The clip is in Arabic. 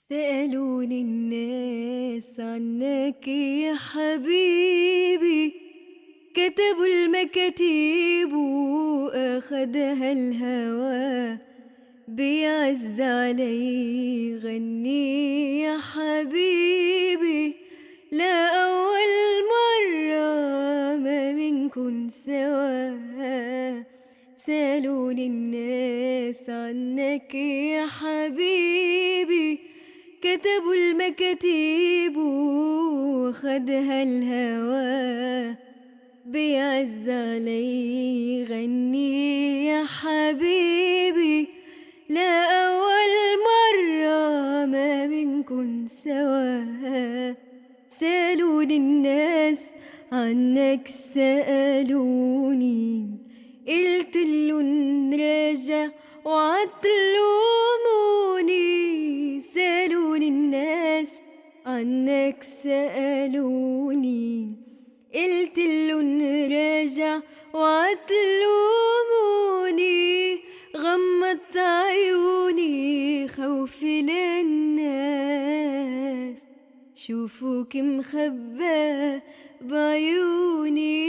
سألوني الناس عنك يا حبيبي، كتبوا المكاتيب وأخدها الهوى، بيعز علي غني يا حبيبي، لا أول مرة ما منكن سوا. سألوني الناس عنك يا حبيبي، كتبوا المكاتيب وخدها الهوى، بيعز علي غني يا حبيبي، لا أول مرة ما منكن سوا. سألوني الناس عنك سألوني، قلتلن راجع وعتلوموني. سألوني الناس عنك سألوني، قلتلن راجع وعتلوموني. غمضت عيوني خوفي للناس شوفوك مخبى بعيوني.